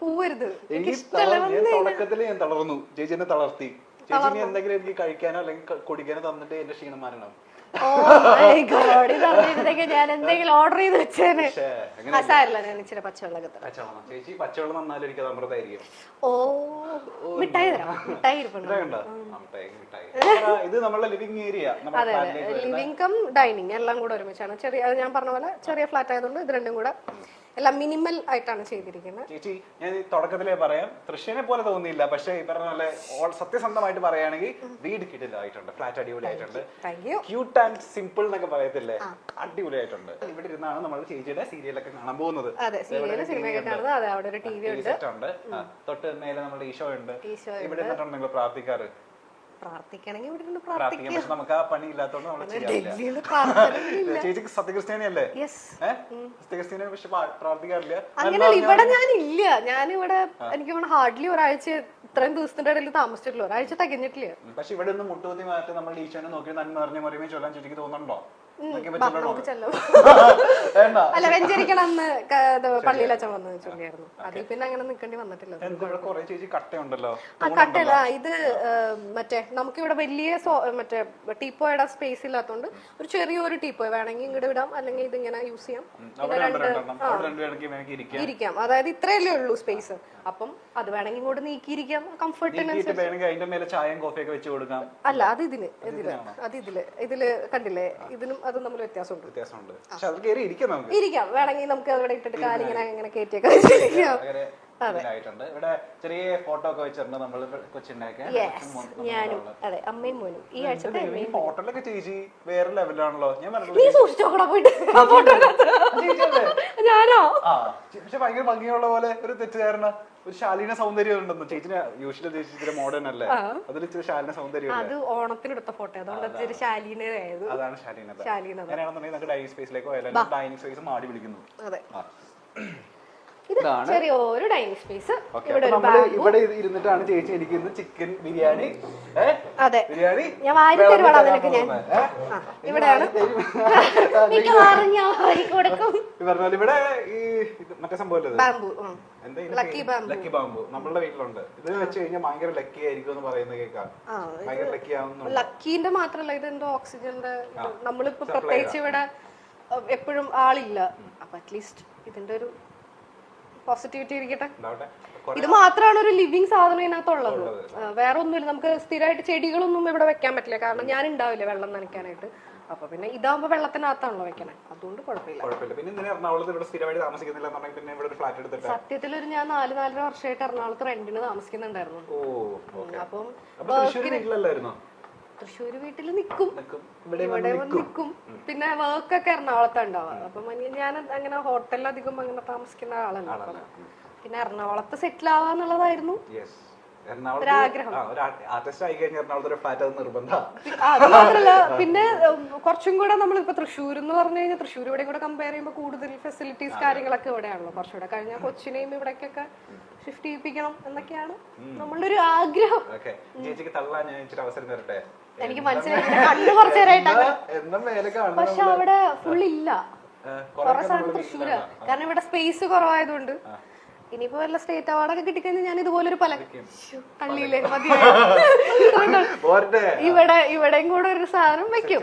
പോവരുത്. തുടക്കത്തില് ഞാൻ തളർന്നു, ചേച്ചി എന്നെ തളർത്തി. ചേച്ചി എന്തെങ്കിലും എനിക്ക് കഴിക്കാനോ അല്ലെങ്കിൽ കുടിക്കാനോ തന്നിട്ട് എന്റെ ക്ഷീണം മാറണം. ഞാൻ എന്തെങ്കിലും ഓർഡർ ചെയ്ത് വെച്ചേനെ. ഞാൻ ഇച്ചിരി പച്ചവെള്ളം ചേച്ചി പച്ചവെള്ളം നന്നാലും എനിക്ക് അമൃതായിരിക്കും. ഓ മിഠായി തരാം, മിഠായി ഇത് നമ്മളെ ലിവിംഗ് ഏരിയ. അതെ, ലിവിംഗ് കം ഡൈനിങ് എല്ലാം കൂടെ ഒരുമിച്ചാണ്. ചെറിയ, ഞാൻ പറഞ്ഞ പോലെ ചെറിയ ഫ്ലാറ്റ് ആയതുകൊണ്ട് ഇത് രണ്ടും കൂടെ എല്ലാം മിനിമൽ ആയിട്ടാണ് ചെയ്തിരിക്കുന്നത്. ചേച്ചി ഞാൻ തുടക്കത്തിലേ പറയാം, തൃശ്ശൂരിനെ പോലെ തോന്നിയില്ല. പക്ഷെ ഈ പറഞ്ഞ പോലെ സത്യസന്ധമായിട്ട് പറയുകയാണെങ്കിൽ വീട് കിടിലായിട്ടുണ്ട്, ഫ്ലാറ്റ് അടിപൊളിയായിട്ടുണ്ട്, ക്യൂട്ട് ആൻഡ് സിമ്പിൾ എന്നൊക്കെ പറയത്തില്ലേ, അടിപൊളിയായിട്ടുണ്ട്. ഇവിടെ ഇരുന്നാണ് നമ്മൾ ചേച്ചിയുടെ സീരിയലൊക്കെ കാണാൻ പോകുന്നത്. അതെ, സീരിയൽ സിനിമയൊക്കെ കാണുന്നത്. അതെ, അവിടെ ഒരു ടി വി ഉണ്ട്, തൊട്ട് മേലെ നമ്മുടെ ഈശോ ഉണ്ട്. ഇവിടെ നിന്നിട്ടാണ് നിങ്ങൾ പ്രാർത്ഥിക്കാറ്? പ്രാർത്ഥിക്കണമെങ്കിൽ ഇവിടെ പ്രാർത്ഥിക്കാം, പക്ഷെ നമുക്ക് ആ പണി ഇല്ലാത്തതുകൊണ്ട് നമ്മൾ ചെയ്യാറില്ല. ചേച്ചിക്ക് സത്യക്രിസ്ത്യാനിയല്ലേ? സത്യക്രിസ്ത്യാനി, പക്ഷെ പ്രാർത്ഥിക്കാറില്ല. അങ്ങനെ ഇവിടെ ഞാനില്ല. ഞാനിവിടെ എനിക്ക് ഹാർഡ്ലി ഒരാഴ്ച, ഇത്രയും ദിവസത്തിന്റെ ഇടയിൽ താമസിച്ചിട്ടില്ല, ഒരാഴ്ച തികഞ്ഞിട്ടില്ല. പക്ഷെ ഇവിടെ നിന്ന് മുട്ടുകുത്തി മാറ്റി നമ്മൾ ഈശോനെ നോക്കി നന്മ നിറഞ്ഞ മറിയമേ ചൊല്ലാൻ ചേച്ചിക്ക് തോന്നുന്നുണ്ടോ? അല്ല, വെഞ്ചരിക്കണം എന്ന് പള്ളിയിൽ അച്ഛൻ വന്ന് ചൊല്ലിയായിരുന്നു. അതിൽ പിന്നെ അങ്ങനെ നിൽക്കേണ്ടി വന്നിട്ടില്ല. കട്ടല്ല, ഇത് മറ്റേ നമുക്കിവിടെ വലിയ മറ്റേ ടീപ്പോയുടെ സ്പേസ് ഇല്ലാത്തതുകൊണ്ട് ഒരു ചെറിയൊരു ടീപ്പോയ് വേണമെങ്കിൽ ഇങ്ങോട്ട് വിടാം, അല്ലെങ്കിൽ ഇതിങ്ങനെ യൂസ് ചെയ്യാം. ഇരിക്കാം, അതായത് ഇത്രയല്ലേ ഉള്ളൂ സ്പേസ്. അപ്പം അത് വേണമെങ്കിൽ ഇങ്ങോട്ട് നീക്കിയിരിക്കാം, കംഫർട്ടിന്. അല്ല, അത് ഇതില് കണ്ടില്ലേ, ഇതിനും അതും തമ്മിൽ വ്യത്യാസമുണ്ട്. ഇരിക്കാം, വേണമെങ്കിൽ നമുക്ക് അവിടെ ഇട്ടിട്ട് കാലിങ്ങനെ അങ്ങനെ കയറ്റിയൊക്കെ വെച്ചിരിക്കാം. ഇവിടെ ചെറിയ ഫോട്ടോ ഒക്കെ വെച്ചിട്ടുണ്ട് നമ്മൾ കൊച്ചിണ്ടാക്കി. ഞാനും അതെ, അമ്മയും മോനും ഈ ആഴ്ചത്തെ ഫോട്ടോയിലൊക്കെ ചേച്ചി വേറെ ലെവലാണല്ലോ. ഞാൻ പോയിട്ട് ഞാനോ? പക്ഷെ ഭയങ്കര ഭംഗിയുള്ള പോലെ ഒരു തെറ്റുകാരന, ഒരു ശാലീന സൗന്ദര്യം ഉണ്ടെന്ന്. ചേച്ചിന് യൂഷ്വലി ചേച്ചി മോഡേൺ അല്ലേ, അതിൽ ഇച്ചിരി ശാലീന സൗന്ദര്യം. അത് ഓണത്തിന് എടുത്ത ഫോട്ടോ, അതുകൊണ്ട് ശാലീനയായത്. അതാണ് ശാലീനത. അങ്ങനെയാണെന്നുണ്ടെങ്കിൽ നമുക്ക് ഡൈനിങ് സ്പേസിലേക്ക് പോയാലും ഡൈനിങ് സ്പേസ് മാടി വിളിക്കുന്നു. അതെ, ചെറിയൊരു ഡൈനിങ് സ്പേസ്. ഇവിടെ ഇരുന്നിട്ടാണ് ചേച്ചി എനിക്ക് ഇന്ന് ചിക്കൻ ബിരിയാണി. അതെ, ഞാൻ വാരി തരുവാടാ നിനക്ക്. ഞാൻ ഇവിടെയാണ് ഇവിടെ ഈ മറ്റേ സംഭവം ബാംബു, ലക്കി ബാംബു നമ്മളുടെ വീട്ടിലുണ്ട്. ഇത് വെച്ച് കഴിഞ്ഞാൽ ഭയങ്കര ലക്കി ആയിരിക്കും എന്ന് പറയുന്നത് കേൾക്കാം. ഭയങ്കര ലക്കി ആവുന്നു. ലക്കീന്റെ മാത്രല്ല, ഇതെന്തോ ഓക്സിജന്റെ. നമ്മളിപ്പോ പ്രത്യേകിച്ച് ഇവിടെ എപ്പോഴും ആളില്ല, അപ്പൊ അറ്റ്ലീസ്റ്റ് ഇതിന്റെ ഒരു പോസിറ്റിവിറ്റി ഇരിക്കട്ടെ. ഇത് മാത്രമാണ് ഒരു ലിവിങ് സാധനം ഇതിനകത്തുള്ളത്, വേറെ ഒന്നുമില്ല. നമുക്ക് സ്ഥിരമായിട്ട് ചെടികളൊന്നും ഇവിടെ വെക്കാൻ പറ്റില്ല, കാരണം ഞാൻ ഉണ്ടാവില്ല വെള്ളം നനയ്ക്കാനായിട്ട്. അപ്പൊ പിന്നെ ഇതാകുമ്പോ വെള്ളത്തിനകത്താണല്ലോ വെക്കണേ, അതുകൊണ്ട് കുഴപ്പമില്ല. സത്യത്തിൽ ഒരു ഞാൻ 4-4.5 വർഷമായിട്ട് എറണാകുളത്ത് റെന്റിന് താമസിക്കുന്നുണ്ടായിരുന്നു. അപ്പം തൃശ്ശൂര് വീട്ടിൽ നിക്കും, ഇവിടെ നിക്കും. പിന്നെ വർക്കൊക്കെ എറണാകുളത്ത് ഉണ്ടാവുക. അപ്പം ഞാൻ അങ്ങനെ ഹോട്ടലിൽ അധികം അങ്ങനെ താമസിക്കുന്ന ആളല്ല. പിന്നെ എറണാകുളത്ത് സെറ്റിൽ ആവാന്നുള്ളതായിരുന്നു ഒരാഗ്രഹം. അത് മാത്രല്ല, പിന്നെ കുറച്ചും കൂടെ നമ്മളിപ്പോ തൃശ്ശൂർ എന്ന് പറഞ്ഞു കഴിഞ്ഞാൽ തൃശ്ശൂർ ഇവിടെ കൂടെ കമ്പയർ ചെയ്യുമ്പോൾ കൂടുതൽ ഫെസിലിറ്റീസ് കാര്യങ്ങളൊക്കെ ഇവിടെയാണല്ലോ. കുറച്ചുകൂടെ കഴിഞ്ഞാൽ കൊച്ചിനെയും ഇവിടേക്കൊക്കെ ഷിഫ്റ്റ് ചെയ്യിപ്പിക്കണം എന്നൊക്കെയാണ് നമ്മളുടെ ഒരു ആഗ്രഹം. എനിക്ക് മനസ്സിലായി, കണ്ടു കുറച്ചു നേരമായിട്ടാണ്. പക്ഷെ അവിടെ ഫുൾ ഇല്ല, കുറെ സ്ഥലം തൃശ്ശൂരാ. കാരണം ഇവിടെ സ്പേസ് കുറവായതുകൊണ്ട്. ഇനിയിപ്പോ വല്ല സ്റ്റേറ്റ് അവാർഡൊക്കെ കിട്ടിക്കഴിഞ്ഞാൽ ഞാൻ ഇതുപോലൊരു പള്ളിയിലെ ഇവിടെയും കൂടെ ഒരു സാധനം വെക്കും.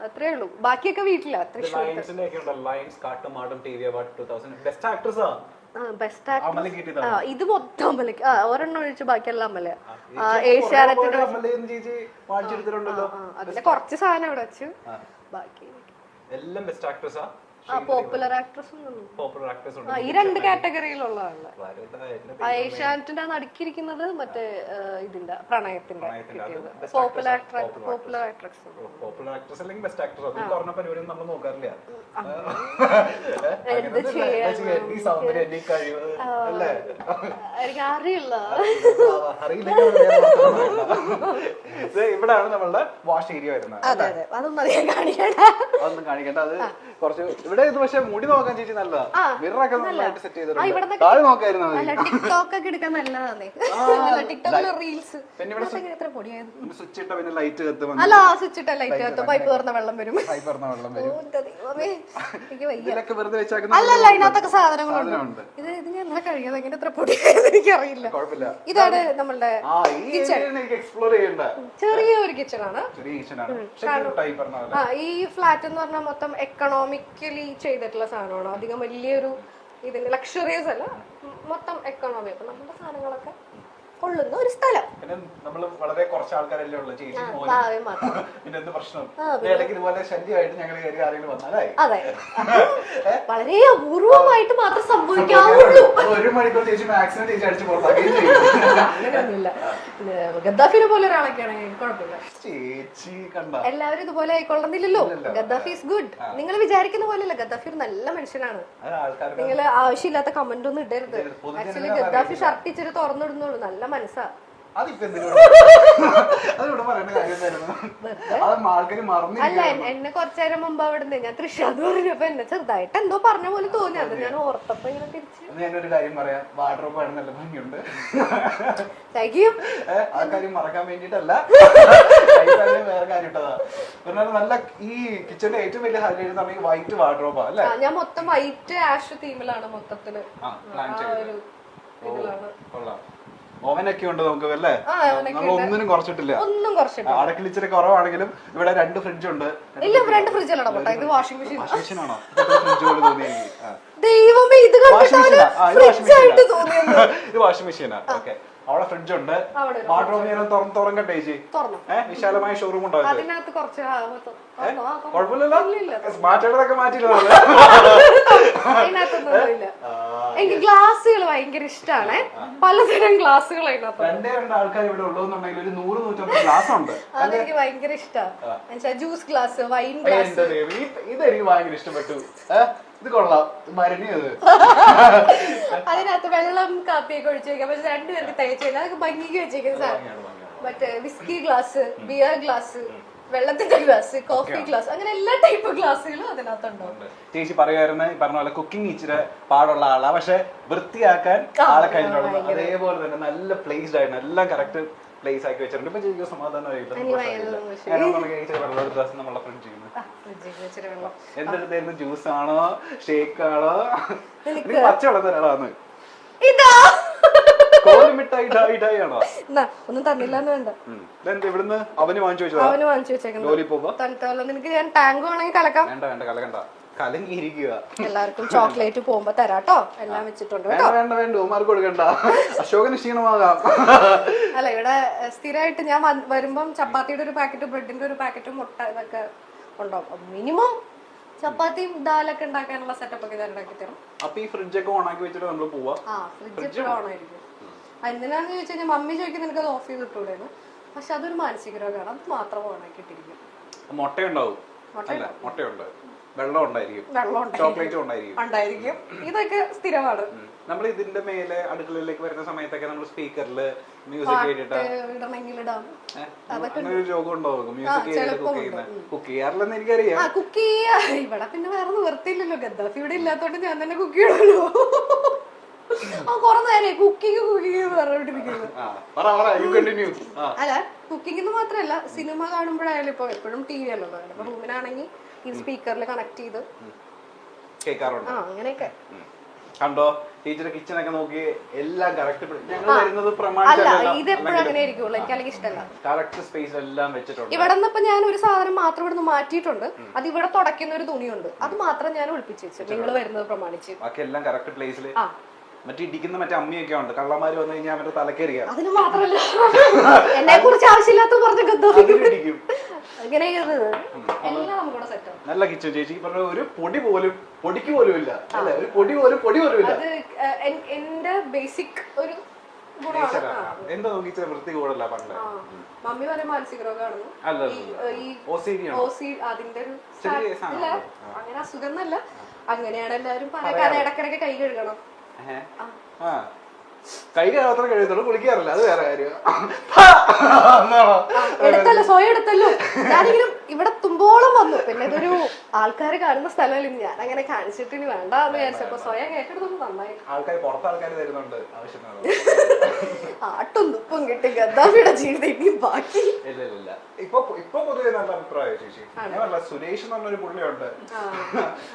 അത്രേ ഉള്ളൂ, ബാക്കിയൊക്കെ വീട്ടിലാ. തൃശ്ശൂർ ഇത് മൊത്തം അമ്പലക്ക്, ഒരെണ്ണം ഒഴിച്ച് ബാക്കിയെല്ലാം അമ്പല. ഏഷ്യാനെറ്റിന്റെ അതിന്റെ കുറച്ച് സാധനം ഇവിടെ വെച്ചു, ബാക്കി എല്ലാം ബെസ്റ്റ് ആക്ട്രസാ. പോപ്പുലർ ആക്ട്രസ് ഈ 2 കാറ്റഗറിയിലുള്ളതാണ്. ഏഷ്യാനെറ്റിന്റെ നടുക്കിയിരിക്കുന്നത് മറ്റേ ഇതിന്റെ പ്രണയത്തിന്റെ പോപ്പുലർ ആക്ട്രസ്. എനിക്ക് അറിയില്ല. ഇവിടെയാണ് നമ്മളുടെ വാഷ് ഏരിയ വരുന്നത്. അതൊന്നും കാണിക്കേണ്ട. അത് കുറച്ച് ഇവിടെ ഇത് പക്ഷെ മുടി നോക്കാൻ ചേച്ചി നല്ലതാ. മിററൊക്കെ നന്നായിട്ട് സെറ്റ് ചെയ്തിട്ടുണ്ട്. താഴെ നോക്കായിരുന്നു ടിക്ടോക്ക് ഒക്കെ എടുക്കാൻ നല്ലതാണ്. ടിക്ടോക്കിലെ റീൽസ് സ്വിച്ച് ഇട്ട പിന്നെ ലൈറ്റ് കത്തും. അല്ല സ്വിച്ച് ഇട്ട ലൈറ്റ് കത്തും, പൈപ്പ് തുറന്ന വെള്ളം വരും. ഇതിലൊക്കെ വെറുതെ വെച്ചാൽ അല്ലല്ല അതിനകത്തൊക്കെ സാധനങ്ങളുണ്ട്. ഇത് ഞാൻ എന്നാ കഴിയാതെ എങ്ങനെ എത്ര പൊടിയായത് എനിക്കറിയില്ല. ഇതാണ് നമ്മളുടെ എക്സ്പ്ലോർ ചെയ്യണ്ട ചെറിയൊരു കിച്ചൺ ആണ്. ഈ ഫ്ലാറ്റ് എന്ന് പറഞ്ഞാൽ മൊത്തം എക്കണോമിക്കലി ചെയ്തിട്ടുള്ള സാധനമാണ്. അധികം വലിയൊരു ഇതിന്റെ ലക്ഷറിയസ് അല്ല, മൊത്തം എക്കണോമി. അപ്പൊ നമ്മുടെ സാധനങ്ങളൊക്കെ കൊള്ളുന്ന ഒരു സ്ഥലം. പിന്നെ നമ്മള് വളരെ കുറച്ച് ആൾക്കാരല്ലേ ഉള്ളൂ ചേച്ചി. പിന്നെ എന്ത് പ്രശ്നം ഇടയ്ക്ക് ഇതുപോലെ ശല്യമായിട്ട് ഞങ്ങൾ കയറി ആരെങ്കിലും വന്നാലേ അതെ വളരെ അപൂർവമായിട്ട് മാത്രം സംഭവിക്കാവുള്ളൂ. 1 മണിക്കൂർ ചേച്ചി മാക്സിമം ചേച്ചി അടിച്ചു പുറത്താക്കുകയും ചെയ്യും. അങ്ങനെയൊന്നുമില്ല. ഗദ്ദാഫിനെ പോലെ ഒരാളൊക്കെയാണ് കുഴപ്പമില്ല. ചേച്ചി കണ്ട എല്ലാവരും ഇതുപോലെ ആയിക്കൊള്ളുന്നില്ലല്ലോ. Gaddafi is good. നിങ്ങൾ വിചാരിക്കുന്ന പോലെയല്ല, ഗദ്ദാഫി ഒരു നല്ല മനുഷ്യനാണ്. നിങ്ങൾ ആവശ്യമില്ലാത്ത കമന്റ് ഒന്നും ഇടരുത്. ആക്ച്വലി ഗദ്ദാഫി ഷർട്ട് ഇച്ചിരി തുറന്നിടുന്നുള്ളൂ, നല്ല മനസ്സാ. അല്ല എന്നെ കുറച്ചേരം മുമ്പ് അവിടെ ഞാൻ തൃശ്ശൂർ പറഞ്ഞപ്പോ എന്നെ ചെറുതായിട്ട് എന്തോ പറഞ്ഞ പോലെ തോന്നി. അത് ഞാൻ ഓർത്തപ്പോ ഇങ്ങനെ തിരിച്ചു. ഞാനൊരു കാര്യം പറയാം, വാർഡ്രോബ് ആണ് നല്ല ഭംഗിയുണ്ട്. Thank you. ആ കാര്യം മറക്കാൻ വേണ്ടിട്ടല്ല, വേറെ കാര്യം ഇട്ടതാ. നല്ല ഈ കിച്ചന്റെ ഏറ്റവും വലിയ ഹൈലൈറ്റ് എന്ന് പറഞ്ഞാൽ വൈറ്റ് വാർഡ്രോബാ അല്ലേ? ഞാൻ മൊത്തം വൈറ്റ് ആഷ് തീമിലാണ് മൊത്തത്തില്. ഓവനൊക്കെ ഉണ്ട് നമുക്ക് അല്ലേ? നമ്മൾ ഒന്നിനും കുറച്ചിട്ടില്ല. അടക്കിൽ ഇച്ചിരി കുറവാണെങ്കിലും ഇവിടെ 2 ഫ്രിഡ്ജ് ഉണ്ട്. വാഷിംഗ് മെഷീൻ ആണോ? ഇത് വാഷിംഗ് മെഷീനാ. ഓക്കെ, അവിടെ ഫ്രിഡ്ജ് ഉണ്ട്. വാർഡ്രോബ് ഞാൻ തുറക്കട്ടെ ചേച്ചി? വിശാലമായ ഷോറൂം ഉണ്ടാവും. കുഴപ്പമില്ലല്ലോ, മാറ്റേണ്ടതൊക്കെ മാറ്റിയില്ല. എനിക്ക് ഗ്ലാസുകൾ ഭയങ്കര ഇഷ്ടമാണ്. പലതരം ഗ്ലാസുകൾ 2 ആൾക്കാർ ഇവിടെ ഉള്ളതെന്നുണ്ടെങ്കിൽ ഒരു 100-150 ഗ്ലാസ് ഉണ്ട്. അതെനിക്ക് ഭയങ്കര ഇഷ്ടമാണ്. Juice glass, wine glass. ഇതെനിക്ക് ഭയങ്കര ഇഷ്ടപ്പെട്ടു. ഇത് കൊള്ളാം, മരുന്നിയത്. അതിനകത്ത് വെള്ളം കാപ്പിയൊക്കെ ഒഴിച്ചു വെക്കാം. പക്ഷെ 2 പേർക്ക് തയ്ച്ചു കഴിഞ്ഞാൽ അതൊക്കെ ഭംഗിക്ക് വെച്ചേക്കുന്ന സാധനം. മറ്റേ വിസ്കി ഗ്ലാസ്, ബിയർ ഗ്ലാസ്, വെള്ളത്തിന്റെ ഗ്ലാസ്, കോഫി ഗ്ലാസ്, അങ്ങനെ എല്ലാ ടൈപ്പ് ഗ്ലാസുകളും അതിനകത്തുണ്ടാവും. ചേച്ചി പറയുമായിരുന്നു ഈ പറഞ്ഞ പോലെ കുക്കിംഗ് ഇച്ചിരി പാടുള്ള ആളാ, പക്ഷെ വൃത്തിയാക്കാൻ ആളെ കഴിഞ്ഞിട്ടുണ്ട്. അതേപോലെ തന്നെ നല്ല പ്ലേസ്ഡ് ആയിട്ട് എല്ലാം കറക്റ്റ് പ്ലേസ് ആക്കി വെച്ചിട്ടുണ്ട്. ഇപ്പൊ ചേച്ചിക്ക് സമാധാനമായില്ല. നമ്മളെ ഫ്രിഡ്ജ് ചെയ്യുന്നത് എന്തെടുത്തായിരുന്നു? ജ്യൂസ് ആണോ, ഷേക്ക് ആണോ? പച്ചവെള്ളം തരാളാന്ന്. ഒന്നും തന്നില്ലാന്ന് വേണ്ട. ഇവിടുന്ന് അവന് വാങ്ങിച്ചു വെച്ചേക്കണം. നിനക്ക് ഞാൻ ടാങ്ക് വേണമെങ്കിൽ കലക്കാം. വേണ്ട കലക്കണ്ട, കലങ്ങിയിരിക്കുക. എല്ലാവർക്കും ചോക്ലേറ്റ് പോകുമ്പോ തരാട്ടോ. എല്ലാം വെച്ചിട്ടുണ്ട്. വേണ്ട ഉമാർക്ക് കൊടുക്കണ്ട, അശോകന് ക്ഷീണമാകാം. അല്ല ഇവിടെ സ്ഥിരമായിട്ട് ഞാൻ വരുമ്പം ചപ്പാത്തിയുടെ ഒരു പാക്കറ്റും ബ്രെഡിന്റെ ഒരു പാക്കറ്റും മുട്ട ഇതൊക്കെ ഉണ്ടാവും. മിനിമം ചപ്പാത്തിയും ദാലൊക്കെ ഉണ്ടാക്കാനുള്ള സെറ്റപ്പ് ഒക്കെ ഞാൻ ഉണ്ടാക്കി തരും. അപ്പൊ ഈ ഫ്രിഡ്ജൊക്കെ ഓൺ ആക്കി വെച്ചിട്ട് നമ്മൾ പോവാ. ഫ്രിഡ്ജ് ഓൺ ആയിരിക്കും. എന്തിനാന്ന് ചോദിച്ചു കഴിഞ്ഞാൽ മമ്മി ചോദിക്കുന്നത് എനിക്കത് ഓഫ് ചെയ്ത് ഇട്ടൂടെന്ന്. പക്ഷെ അതൊരു മാനസിക രോഗമാണ്. അത് മാത്രം ഓൺ ആക്കി ഇട്ടിരിക്കും. മുട്ടയുണ്ടാവും. മുട്ടയുണ്ട്, വെള്ളം ഉണ്ടായിരിക്കും, ചോക്ലേറ്റ് ഉണ്ടായിരിക്കും. ഇതൊക്കെ സ്ഥിരമാണ്. നമ്മൾ ഇതിന്റെ മേലെ അടുക്കളയിലേക്ക് വരുന്ന സമയത്തൊക്കെ നമ്മൾ സ്പീക്കറില് മ്യൂസിക് കേട്ടിട്ട് ഒരു രോഗം ഉണ്ടാവും. മ്യൂസിക് കുക്ക് ചെയ്യാറില്ലെന്ന് എനിക്കറിയാം. കുക്ക് ചെയ്യാ ഇവിടെ പിന്നെ വേറെ നിവർത്തിയില്ലല്ലോ. ഗദ്ദാഫി ഇവിടെ ഇല്ലാത്തോണ്ട് ഞാൻ തന്നെ കുക്ക് ചെയ്യണല്ലോ. കൊറേ നേരം കുക്കിംഗ് പറഞ്ഞോണ്ടിരിക്കുന്നത്. അല്ല കുക്കിംഗ് മാത്രല്ല, സിനിമ കാണുമ്പോഴായാലും ഇപ്പൊ എപ്പോഴും ടി വി അല്ലല്ലോ. ഇപ്പൊ റൂമിനാണെങ്കിൽ ഈ സ്പീക്കറിൽ കണക്ട് ചെയ്ത് അങ്ങനെയൊക്കെ കണ്ടോ. ടീച്ചറെ കിച്ചണൊക്കെ നോക്കി എല്ലാം കറക്റ്റ്. ഇതെപ്പോഴും അങ്ങനെ ആയിരിക്കുള്ളൂ. എനിക്ക് അല്ലെങ്കിൽ ഇഷ്ടമല്ല. കറക്റ്റ് സ്പേസ് എല്ലാം വെച്ചിട്ടുണ്ട്. ഇവിടെ നിന്ന് ഇപ്പൊ ഞാൻ ഒരു സാധനം മാത്രം ഇവിടുന്ന് മാറ്റിയിട്ടുണ്ട്. അത് ഇവിടെ തുടയ്ക്കുന്ന ഒരു തുണിയുണ്ട്, അത് മാത്രം ഞാൻ ഒളിപ്പിച്ചു വെച്ചു നിങ്ങൾ വരുന്നത് പ്രമാണിച്ച്. ബാക്കി എല്ലാം കറക്റ്റ് പ്ലേസിൽ. മറ്റേ ഇടിക്കുന്ന മറ്റേ അമ്മിയൊക്കെ ഉണ്ട്. കള്ളന്മാര് വന്നു കഴിഞ്ഞാൽ അവരുടെ തലക്കേറിയ. അതിന് മാത്രമല്ല എന്നെ കുറിച്ച് ആവശ്യമില്ലാത്ത പറഞ്ഞ നല്ല കിച്ചൺ. ചേച്ചി പറഞ്ഞ ഒരു പൊടിക്ക് പോലും ഇല്ല അല്ലെ? ഒരു പൊടി പോലും ഇല്ല. എന്റെ ബേസിക് ഒരു എന്താ നോക്കിച്ച വൃത്തി കൂടല്ല പണ്ട്. മമ്മി വരെ മാനസിക രോഗമാണെന്ന്. അതിന്റെ ഒരു അങ്ങനെ അസുഖമൊന്നല്ല, അങ്ങനെയാണ് എല്ലാവരും പറയാൻ. ഇടക്കിടക്ക് കൈ കഴുകണം. കൈ മാത്രം കഴിയുന്നുള്ളൂ, കുളിക്കാറില്ല. അത് വേറെ കാര്യം. എടുത്തല്ലോ, സ്വയം എടുത്തല്ലോ. ഞാനെങ്കിലും ഇവിടെ എത്തുമ്പോളം വന്നു. പിന്നെ ഇതൊരു ആൾക്കാർ കാണുന്ന സ്ഥലമല്ല, ഞാൻ അങ്ങനെ കാണിച്ചിട്ട് ഇനി വേണ്ട എന്ന് വിചാരിച്ചപ്പോ സ്വയം ഏറ്റെടുത്തൊന്നും നന്നായി. ആൾക്കാർ പുറത്ത് ആൾക്കാർ തരുന്നുണ്ട് ആവശ്യമാണ്. ആട്ടും തുപ്പും കിട്ടി ഗദ്ദാഫിയുടെ ജീവിതം ഇനിയും ബാക്കി. ഇല്ല ഇപ്പൊ പൊതുവെ നല്ല അഭിപ്രായം ചേച്ചി. സുരേഷ് എന്ന് പറഞ്ഞൊരു പുള്ളിയുണ്ട്,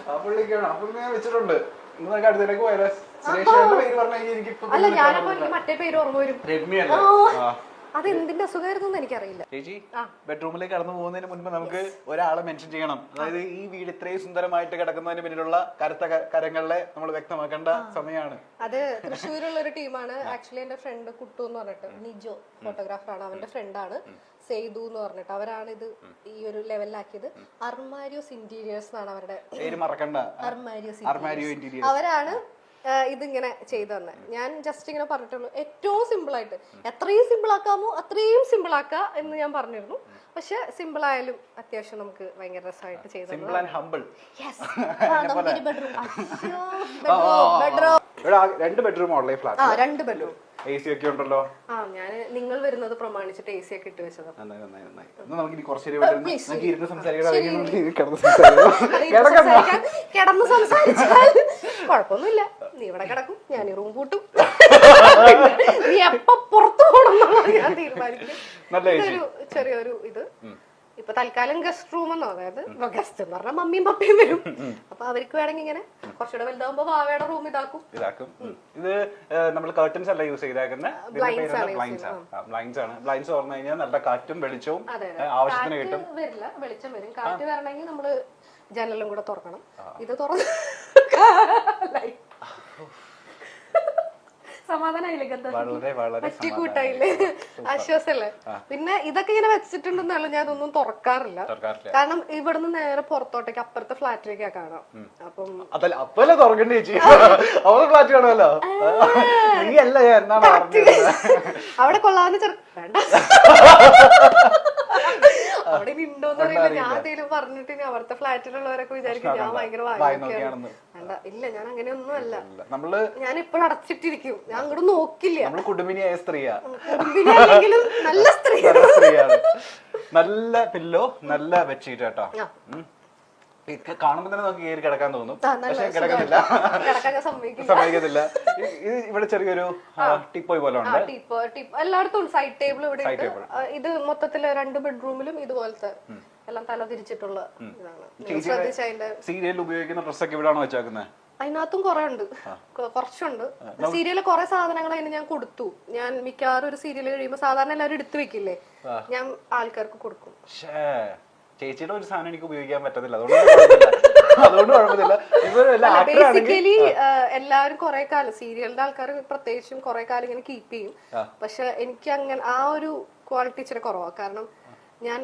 ആ പുള്ളിക്കാണ്, ആ പുള്ളി ഞാൻ വെച്ചിട്ടുണ്ട്. നിങ്ങൾക്ക് അടുത്തേക്ക് പോയാലോ? സുരേഷിന്റെ പേര് പറഞ്ഞാൽ എനിക്ക് അല്ല, ഞാനപ്പോ മറ്റേ പേര് ഓർമ്മ വരും. രമ്യല്ലേ? അത് എന്തിന്റെ അസുഖമായിരുന്നു എനിക്കറിയില്ല. ചേച്ചി ബെഡ്റൂമിലേക്ക് കടന്നു പോകുന്നതിന് മുൻപ് നമുക്ക് ഒരാളെ മെൻഷൻ ചെയ്യണം. അതായത് ഈ വീട് ഇത്രയും സുന്ദരമായിട്ട് കിടക്കുന്നതിന് പിന്നിലുള്ള കരുത്ത കരങ്ങളെ നമ്മൾ വ്യക്തമാക്കേണ്ട സമയമാണ്. അത് തൃശ്ശൂരുള്ള ഒരു ടീമാണ്. ആക്ച്വലി എന്റെ ഫ്രണ്ട് കുട്ടു എന്ന് പറഞ്ഞിട്ട്, നിജോ ഫോട്ടോഗ്രാഫറാണ്, അവന്റെ ഫ്രണ്ടാണ് സെയ്തു എന്ന് പറഞ്ഞിട്ട്. അവരാണ് ഇത് ഈ ഒരു ലെവലിലാക്കിയത്. അർമാരിയോസ് ഇന്റീരിയേഴ്സ് എന്നാണ് അവരുടെ പേര് മറക്കണ്ട. അർമാരിയോ ഇന്റീരിയേഴ്സ് അവരാണ് ഇതിങ്ങനെ ചെയ്തു തന്നെ. ഞാൻ ജസ്റ്റ് ഇങ്ങനെ പറഞ്ഞിട്ടുള്ളൂ, ഏറ്റവും സിമ്പിൾ ആയിട്ട് എത്രയും സിമ്പിൾ ആക്കാമോ അത്രയും സിമ്പിൾ ആക്കാ എന്ന് ഞാൻ പറഞ്ഞിരുന്നു. പക്ഷെ സിമ്പിൾ ആയാലും അത്യാവശ്യം നമുക്ക് ഭയങ്കര രസമായിട്ട് ചെയ്തു. രണ്ട് bedroom online flat. 2 bedroom, AC ഒക്കെ ഉണ്ടല്ലോ. ഞാൻ നിങ്ങൾ വരുന്നത് പ്രമാണിച്ചിട്ട് AC ഒക്കെ ഇട്ട് വെച്ചത്. കിടന്ന് സംസാരിച്ചാൽ കുഴപ്പമൊന്നുമില്ല, നീ ഇവിടെ കിടക്കും, ഞാൻ ഈ റൂം കൂട്ടും, നീ എപ്പ പുറത്തു പോകണം ഞാൻ തീരുമാനിക്കും. ചെറിയൊരു ഇത് ഇപ്പൊ തൽക്കാലം ഗസ്റ്റ് റൂം എന്നോ, അതായത് ഗസ്റ്റ് എന്ന് പറഞ്ഞാൽ മമ്മിയും പപ്പയും വരും. അപ്പൊ അവർക്ക് വേണമെങ്കിൽ ഇങ്ങനെ കുറച്ചുകൂടെ വലുതാവുമ്പോ ഭാവയുടെ റൂം ഇതാക്കും. ഇത് നമ്മൾ കർട്ടൻസ് അല്ല യൂസ് ചെയ്തേക്കുന്നത്, ബ്ലൈൻഡ്സ് പറഞ്ഞു കഴിഞ്ഞാൽ നല്ല കാറ്റും വെളിച്ചവും ആവശ്യത്തിന് കിട്ടും. വരില്ല, വെളിച്ചം വരും. കാറ്റ് വരണമെങ്കിൽ നമ്മള് ജനലും കൂടെ തുറക്കണം. ഇത് തുറന്ന് സമാധാനായില്ലേ, ആശ്വാസല്ലേ. പിന്നെ ഇതൊക്കെ ഇങ്ങനെ വെച്ചിട്ടുണ്ടെന്നല്ല, ഞാൻ ഇതൊന്നും തുറക്കാറില്ല. കാരണം ഇവിടുന്ന് നേരെ പുറത്തോട്ടേക്ക് അപ്പുറത്തെ ഫ്ലാറ്റിലേക്കാ കാണാം. അപ്പം അവിടെ കൊള്ളാവുന്ന വേണ്ട, അവിടെ ഉണ്ടോന്ന് അറിയില്ല. ഞാൻ എന്തെങ്കിലും പറഞ്ഞിട്ട് ഇനി അവിടുത്തെ ഫ്ലാറ്റിലുള്ളവരൊക്കെ വിചാരിക്കും ഞാൻ ഭയങ്കര വാങ്ങിക്കാണ്. വേണ്ട, ഇല്ല, ഞാൻ അങ്ങനെയൊന്നും അല്ല. ഞാൻ ഇപ്പോഴും അടച്ചിട്ടിരിക്കും, ഞാൻ അങ്ങോട്ട് നോക്കില്ല. കുടുംബിനിയായ സ്ത്രീയാ, കുടുംബിനിയാണെങ്കിലും നല്ല സ്ത്രീയാണ്. നല്ല പില്ലോ, നല്ല ബെഡ്ഷീറ്റ് കേട്ടോ. കാണുമ്പോ തന്നെ നമുക്ക് കയറി കിടക്കാൻ തോന്നും, പക്ഷെ കിടക്കുന്നില്ല, സമ്മതിക്കത്തില്ല. ഇവിടെ ചെറിയൊരു ടിപ്പോയ് പോലെ ഉണ്ട്. എല്ലായിടത്തും സൈഡ് ടേബിൾ ഇവിടെ. ഇത് മൊത്തത്തില് 2 ബെഡ്റൂമിലും ഇതുപോലത്തെ എല്ലാം തല തിരിച്ചിട്ടുള്ള ഇതാണ്. സീരിയൽ ഉപയോഗിക്കുന്ന ഡ്രസ്സൊക്കെ ഇവിടെയാണോ വെച്ചേക്കുന്നത്? അതിനകത്തും കുറെ ഉണ്ട്, കുറച്ചുണ്ട്. സീരിയലിലെ കുറെ സാധനങ്ങൾ അതിന് ഞാൻ കൊടുത്തു. ഞാൻ മിക്കവാറും ഒരു സീരിയൽ കഴിയുമ്പോ സാധാരണ എല്ലാവരും എടുത്തു വെക്കില്ലേ, ഞാൻ ആൾക്കാർക്ക് കൊടുക്കും. ചേച്ചിയുടെ ഒരു സാധനം എനിക്ക് ഉപയോഗിക്കാൻ പറ്റത്തില്ല, അതുകൊണ്ട് കുഴപ്പമില്ല. ബേസിക്കലി എല്ലാവരും കുറെ കാലം സീരിയലിന്റെ ആൾക്കാർ പ്രത്യേകിച്ചും കുറെ കാലം ഇങ്ങനെ കീപ്പ് ചെയ്യും. പക്ഷെ എനിക്ക് അങ്ങനെ ആ ഒരു ക്വാളിറ്റി ഇച്ചിരി കുറവാണ്. കാരണം ഞാൻ